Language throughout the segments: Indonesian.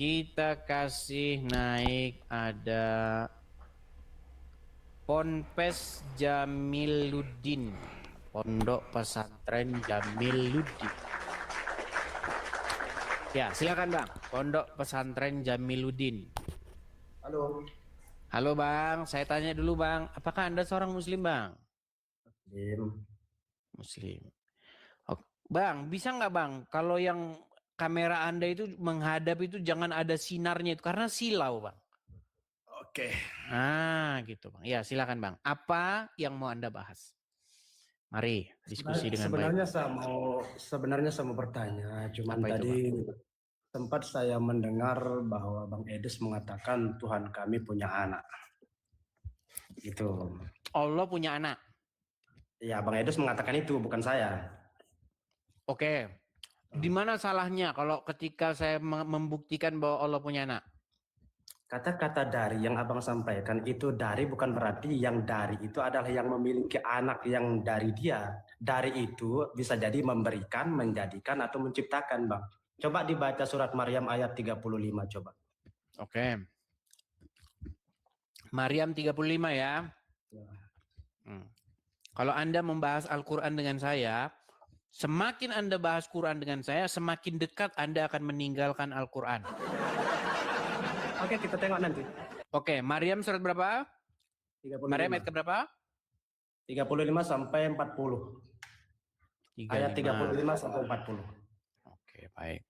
Kita kasih naik ada Ponpes Jamiluddin, Pondok Pesantren Jamiluddin. Ya, silakan Bang. Pondok Pesantren Jamiluddin. Halo. Halo Bang, saya tanya dulu Bang, apakah Anda seorang Muslim Bang? Muslim. Muslim. Oh, Bang, bisa nggak Bang, kalau yang kamera Anda itu menghadap itu jangan ada sinarnya itu, karena silau Bang. Oke. Nah, gitu Bang. Ya, silakan Bang. Apa yang mau Anda bahas? Mari diskusi dengan baik. Sebenarnya saya mau bertanya, cuman Apa itu, tadi sempat saya mendengar bahwa Bang Edis mengatakan Tuhan kami punya anak. Gitu. Allah punya anak. Ya, Bang Edis mengatakan itu, bukan saya. Oke. Di mana salahnya kalau ketika saya membuktikan bahwa Allah punya anak? Kata-kata dari yang Abang sampaikan itu dari bukan berarti yang dari itu adalah yang memiliki anak yang dari dia. Dari itu bisa jadi memberikan, menjadikan, atau menciptakan, Bang. Coba dibaca surat Maryam ayat 35, coba. Oke. Maryam 35 ya. Kalau Anda membahas Al-Quran dengan saya, semakin Anda bahas Quran dengan saya, semakin dekat Anda akan meninggalkan Al-Quran. Oke, kita tengok nanti. Oke, Maryam surat berapa? 35. Maryam ayat keberapa? 35 sampai 40. 35. Ayat 35 sampai 40. Oke, baik.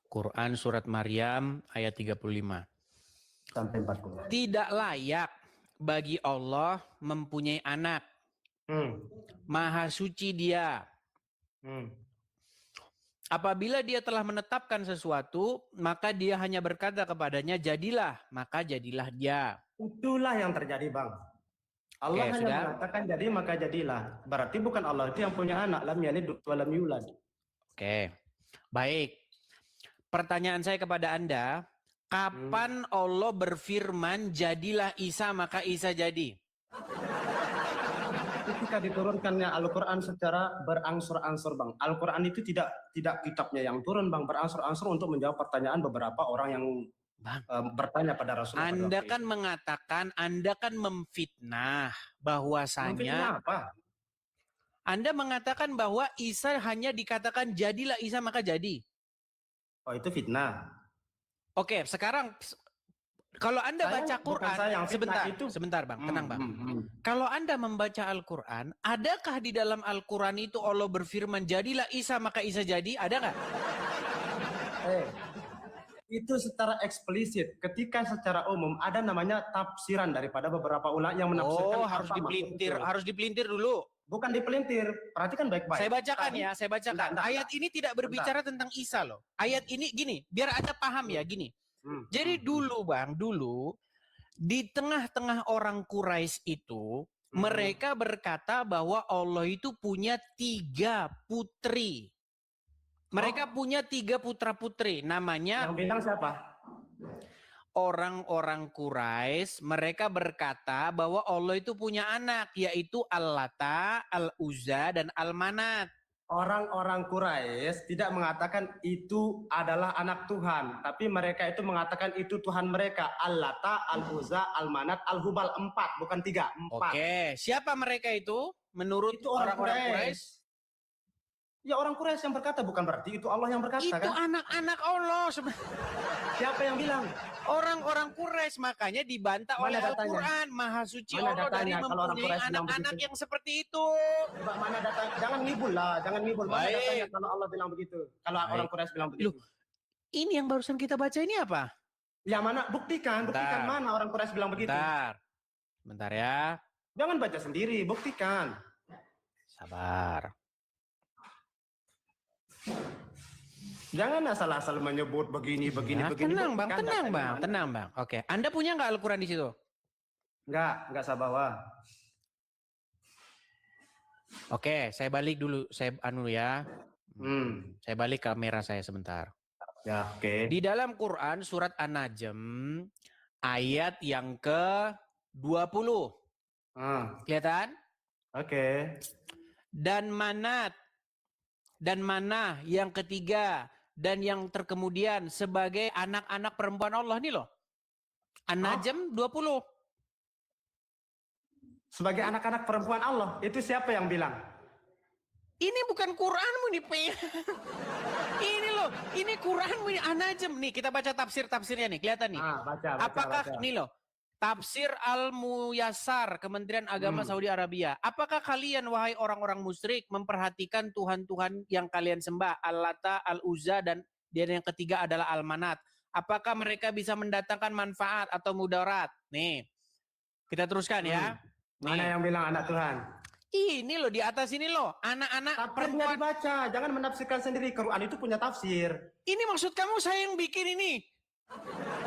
Quran surat Maryam ayat 35 sampai 40. Tidak layak bagi Allah mempunyai anak. Maha suci Dia. Apabila Dia telah menetapkan sesuatu, maka Dia hanya berkata kepadanya, jadilah, maka jadilah Dia. Itulah yang terjadi, Bang. Allah hanya mengatakan jadi, maka jadilah. Berarti bukan Allah itu yang punya anak. Lam yalid wa lam yulad. Oke, baik. Pertanyaan saya kepada Anda, kapan Allah berfirman, jadilah Isa, maka Isa jadi? Ketika diturunkannya Al-Quran secara berangsur-angsur, Bang. Al-Quran itu tidak kitabnya yang turun, Bang. Berangsur-angsur untuk menjawab pertanyaan beberapa orang yang bertanya pada Rasulullah. Anda kan mengatakan, Anda kan memfitnah bahwasanya. Memfitnah apa? Anda mengatakan bahwa Isa hanya dikatakan jadilah Isa maka jadi. Oh, itu fitnah. Oke, sekarang kalau Anda baca Quran, sebentar Bang, tenang Bang. Kalau Anda membaca Al-Quran, adakah di dalam Al-Quran itu Allah berfirman, jadilah Isa maka Isa jadi? Ada nggak? Itu secara eksplisit. Ketika secara umum ada namanya tafsiran daripada beberapa ulama yang menafsirkan. Oh, harus dipelintir dulu. Bukan dipelintir, perhatikan baik-baik. Saya bacakan ya, saya bacakan. Ayat ini tidak berbicara tentang Isa loh. Ayat ini gini, biar Anda paham ya, gini. Jadi dulu Bang, di tengah-tengah orang Quraisy itu, mereka berkata bahwa Allah itu punya 3 putri. Mereka punya 3 putra-putri, namanya. Yang bilang siapa? Orang-orang Quraisy, mereka berkata bahwa Allah itu punya anak, yaitu Al-Lata, Al-Uzza, dan Al-Manat. Orang-orang Quraisy tidak mengatakan itu adalah anak Tuhan, tapi mereka itu mengatakan itu Tuhan mereka. Al-Lata, Al-Uzza, Al-Manat, Al-Hubal, 4, bukan 3, 4. Oke, siapa mereka itu? Menurut itu orang-orang Quraisy. Ya, orang Quraisy yang berkata, bukan berarti itu Allah yang berkata. Itu anak-anak Allah. Siapa yang bilang? Orang-orang Quraisy, makanya dibantah oleh Al-Quran. Maha suci Allah dari mempunyai anak-anak yang seperti itu. Mana datanya? Jangan ngibul lah, jangan ngibul. Mana datanya kalau Allah bilang begitu? Kalau orang Quraisy bilang begitu. Ini yang barusan kita baca ini apa? Yang mana? Buktikan mana orang Quraisy bilang begitu. Bentar ya. Jangan baca sendiri, buktikan. Sabar. Jangan asal-asal menyebut begini. Tenang bang. Oke, Anda punya nggak Al-Quran di situ? Nggak saya bawa. Oke, saya balik dulu, saya balik kamera saya sebentar. Ya, oke. Di dalam Quran surat An-Najm ayat yang ke-20. Kelihatan? Oke. Dan Manat, dan Manah yang ketiga, dan yang terkemudian sebagai anak-anak perempuan Allah nih loh. An-Najm 20. Sebagai anak-anak perempuan Allah, itu siapa yang bilang? Ini bukan Quranmu nih, Pe. Ini loh, ini Quranmu ini An-Najm. Nih, kita baca tafsir-tafsirnya nih, kelihatan nih. Baca. Apakah nih loh, Tafsir Al-Muyassar, Kementerian Agama Saudi Arabia. Apakah kalian, wahai orang-orang musyrik, memperhatikan Tuhan-Tuhan yang kalian sembah, Al-Lata, Al-Uzza, dan yang ketiga adalah Al-Manat? Apakah mereka bisa mendatangkan manfaat atau mudarat? Nih, kita teruskan ya. Mana yang bilang anak Tuhan? Ini loh, di atas ini loh, anak-anak Tafsirnya perempuan. dibaca, jangan menafsirkan sendiri. Quran itu punya tafsir. Ini maksud kamu saya yang bikin ini?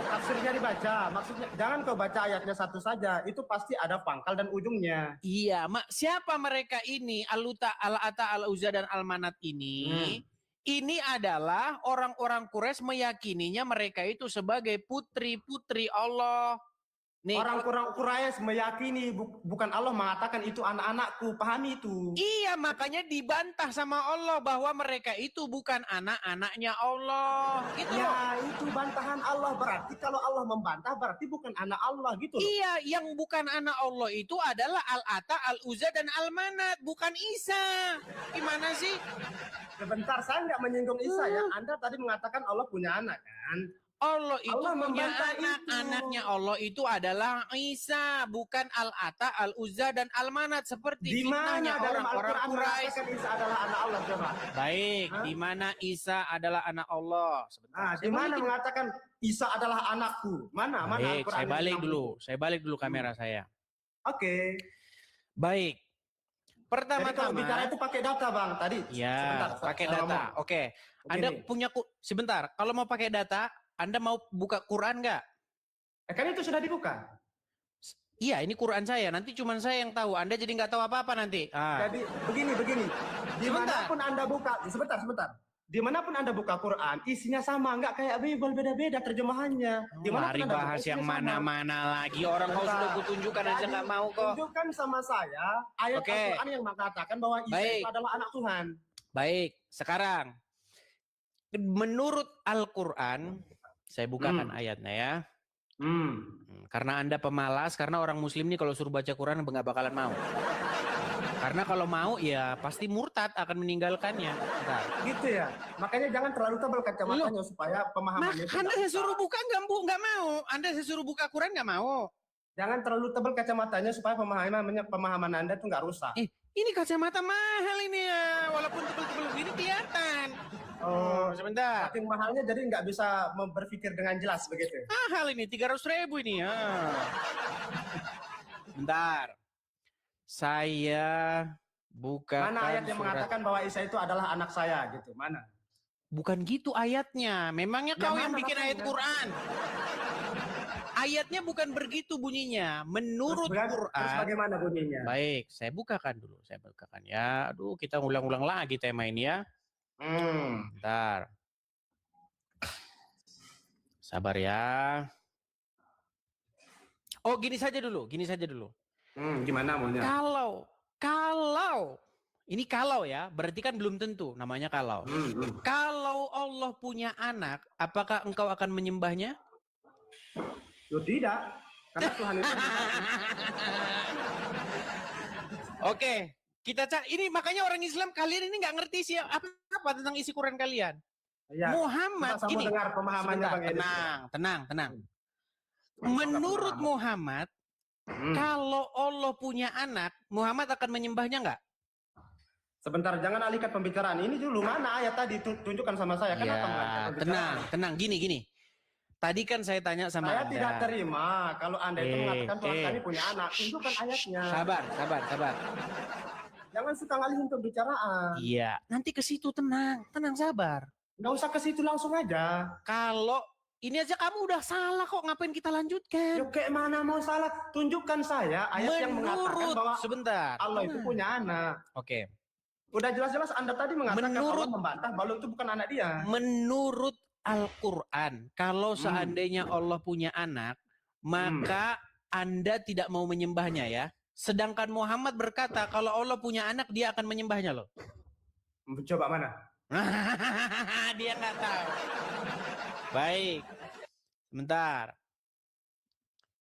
Tafsirnya dibaca, maksudnya jangan kau baca ayatnya satu saja, itu pasti ada pangkal dan ujungnya. Iya, siapa mereka ini? Al-Lata, Al-Ata, Al-Uzza, dan Al-Manat ini? Ini adalah orang-orang Quraisy meyakininya mereka itu sebagai putri-putri Allah. Nih, Orang-orang Quraisy meyakini, bukan Allah mengatakan itu anak-anakku, pahami itu. Iya, makanya dibantah sama Allah bahwa mereka itu bukan anak-anaknya Allah. Gitu loh. Ya, itu bantahan Allah, berarti kalau Allah membantah berarti bukan anak Allah gitu loh. Iya, yang bukan anak Allah itu adalah Al-Ata, Al-Uzza, dan Al-Manat, bukan Isa. Gimana sih? Sebentar, saya nggak menyinggung Isa ya. Anda tadi mengatakan Allah punya anak kan? Allah itu Allah punya membantah anak. itu. Anaknya Allah itu adalah Isa, bukan Al-Ata, Al-Uzza, dan Al-Manat seperti Di fitnahnya mana dalam orang-orang Al-Quran Quraisy. mengatakan Isa adalah anak Allah coba? Baik, di mana Isa adalah anak Allah? Sebentar. Nah, di mana mengatakan Isa adalah anakku? Mana Baik, Al-Quran saya balik yang dulu. Saya balik dulu kamera saya. Oke. Baik. Jadi kalau Pertama-tama, bicara itu pakai data, Bang. Tadi. ya, Sebentar, pakai saya data. ngomong. Oke. Anda punya sebentar. Kalau mau pakai data, Anda mau buka Quran nggak? Kan itu sudah dibuka. Iya, ini Quran saya. Nanti cuma saya yang tahu. Anda jadi nggak tahu apa-apa nanti. Jadi begini. Dimanapun Anda buka, sebentar. Dimanapun Anda buka Quran, isinya sama, nggak kayak Bible, beda-beda terjemahannya. Mari bahas yang mana-mana lagi. Orang kau sudah kutunjukkan aja nggak mau kok. Tunjukkan sama saya ayat Al-Quran yang mengatakan bahwa Isa itu adalah anak Tuhan. Baik, sekarang menurut Al-Quran, saya bukakan ayatnya ya. Karena Anda pemalas, karena orang Muslim ini kalau suruh baca Quran nggak bakalan mau. Karena kalau mau ya pasti murtad akan meninggalkannya. Bentar. Gitu ya. Makanya jangan terlalu tebal kacamatanya supaya pemahamannya. Anda saya suruh buka nggak mau. Anda saya suruh buka Quran nggak mau. Jangan terlalu tebal kacamatanya supaya pemahaman Anda tuh nggak rusak. Ini kacamata mahal ini ya, walaupun tebel-tebel begini kelihatan. Oh, sebentar. Saking mahalnya jadi nggak bisa berpikir dengan jelas begitu. Mahal ini, 300.000 ini ya. Bentar. Saya bukakan mana ayat yang mengatakan bahwa Isa itu adalah anak saya gitu? Mana? Bukan gitu ayatnya. Memangnya kau yang bikin ayat Quran? Ayatnya bukan begitu bunyinya. Menurut Quran. Terus bagaimana bunyinya? Baik, saya bukakan dulu. Saya bukakan ya. Aduh, kita ulang-ulang lagi tema ini ya. Bentar. Sabar ya. Oh, gini saja dulu. Gimana maunya? Kalau ini kalau ya, berarti kan belum tentu namanya kalau. Kalau Allah punya anak, apakah engkau akan menyembahnya? Tidak, karena Tuhan itu. Oke, kita ini makanya orang Islam kalian ini nggak ngerti sih apa tentang isi Quran kalian. Ya, Muhammad ini dengar pemahamannya sebentar, tenang. Menurut Muhammad, kalau Allah punya anak, Muhammad akan menyembahnya nggak? Sebentar, jangan alihkan pembicaraan. Ini dulu mana ayat tadi? Tunjukkan sama saya. Kenapa tenang. Gini. Tadi kan saya tanya sama Anda. Saya tidak terima kalau Anda itu mengatakan Tuhan kami punya anak. Tunjukkan ayatnya. Sabar. Jangan suka ngalihin pembicaraan. Iya, nanti ke situ tenang, sabar. Nggak usah ke situ langsung aja. Kalau ini aja kamu udah salah kok, ngapain kita lanjutkan? Yuk, kayak mana mau salah? Tunjukkan saya ayat yang mengatakan bahwa Allah itu punya anak. Oke. Udah jelas-jelas Anda tadi mengatakan Allah membantah bahwa itu bukan anak dia. Menurut Al-Quran, kalau seandainya Allah punya anak, maka Anda tidak mau menyembahnya ya. Sedangkan Muhammad berkata, kalau Allah punya anak, dia akan menyembahnya loh. Coba mana? Dia nggak tahu. Baik. Sebentar.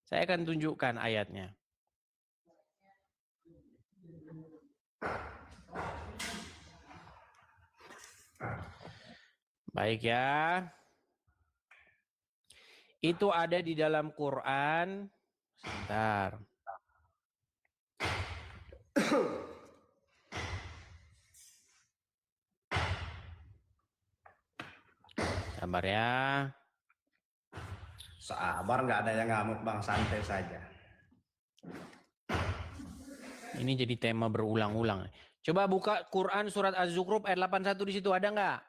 Saya akan tunjukkan ayatnya. Baik ya. Itu ada di dalam Quran. Sebentar. Sabar ya. Sabar, nggak ada yang ngamuk Bang, santai saja. Ini jadi tema berulang-ulang. Coba buka Quran surat Az-Zukhruf ayat 81 di situ, ada nggak?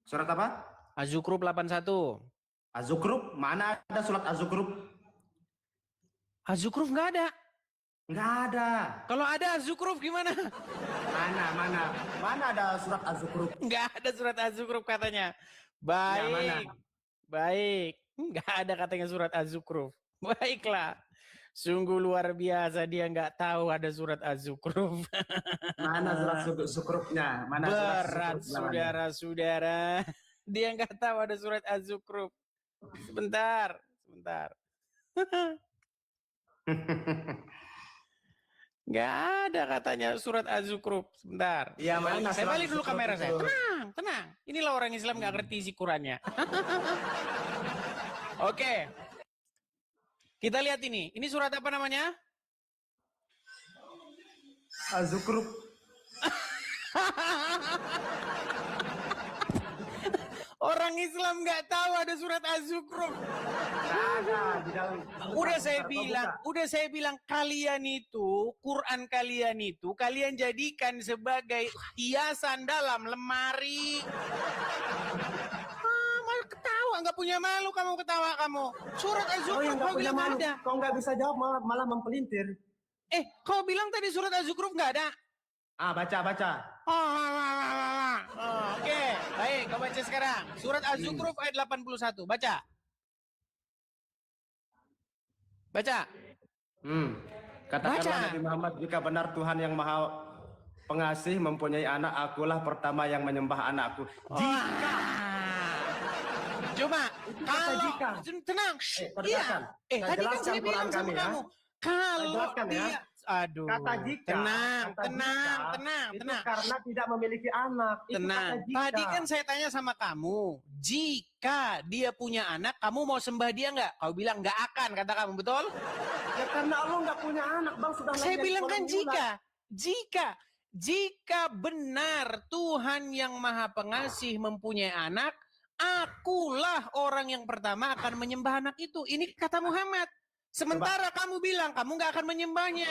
Surat apa? Az-Zukhruf 81. Az-Zukhruf, mana ada surat Az-Zukhruf? Az-Zukhruf nggak ada. Nggak ada. Kalau ada Az-Zukhruf gimana? Mana ada surat Az-Zukhruf? Nggak ada surat Az-Zukhruf katanya. Ya, mana? Baik. Baik. Nggak ada katanya surat Az-Zukhruf. Baiklah. Sungguh luar biasa, dia nggak tahu ada surat Az-Zukhruf. Mana surat Zukhrufnya? Mana Berat surat saudara-saudara. Dia nggak tahu ada surat Az-Zukhruf. Sebentar. Nggak ada katanya surat Az-Zukhruf. Sebentar. Iya, mana? Saya balik dulu Az-Zukhruf kamera itu? saya. Tenang. Inilah orang Islam nggak ngerti isi Qurannya. Oke. Kita lihat ini. Ini surat apa namanya? Az-Zukhruf. Orang Islam nggak tahu ada surat Az-Zukhruf. Ada di dalam. Udah saya bilang kalian itu, Quran kalian itu, kalian jadikan sebagai hiasan dalam lemari. Malah ketawa, nggak punya malu kamu ketawa kamu. Surat Az-Zukhruf kau bilang nggak ada. Kau nggak bisa jawab, malah mempelintir. Kau bilang tadi surat Az-Zukhruf nggak ada. Baca. Oke, baik, kau baca sekarang. Surat Az-Zukhruf ayat 81, baca. Katakanlah Nabi Muhammad, jika benar Tuhan yang Maha Pengasih mempunyai anak, akulah pertama yang menyembah anakku. Jika. Coba, kalau jika. tenang. Iya. Tadi kan saya bilang sama kamu. Kalau dia, aduh. Kata jika. Tenang. Itu karena tidak memiliki anak. Tenang. Itu kata jika. Tadi kan saya tanya sama kamu, jika dia punya anak, kamu mau sembah dia nggak? Kau bilang nggak akan, kata kamu, betul? Ya karena Allah nggak punya anak, Bang. Sudah Saya nanya bilang kan jika. Jika benar Tuhan yang Maha Pengasih mempunyai anak, akulah orang yang pertama akan menyembah anak itu. Ini kata Muhammad. Sementara kamu bilang kamu nggak akan menyembahnya.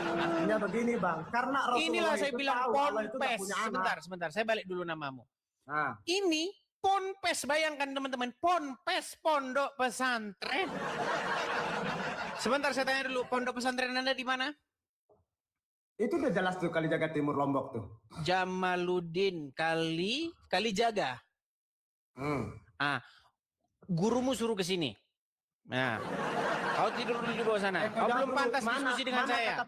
Artinya begini, Bang. Karena Rasulullah Inilah saya itu bilang tahu Allah itu nggak ponpes. punya anak. Sebentar. Saya balik dulu namamu. Nah. Ini ponpes, bayangkan teman-teman, ponpes, pondok pesantren. Sebentar saya tanya dulu, pondok pesantren Anda di mana? Itu udah jelas tuh Kalijaga Timur Lombok tuh. Jamaluddin Kalijaga. Gurumu suruh ke sini. Nah, kau tidur dulu di bawah sana. Kau belum pantas diskusi dengan saya.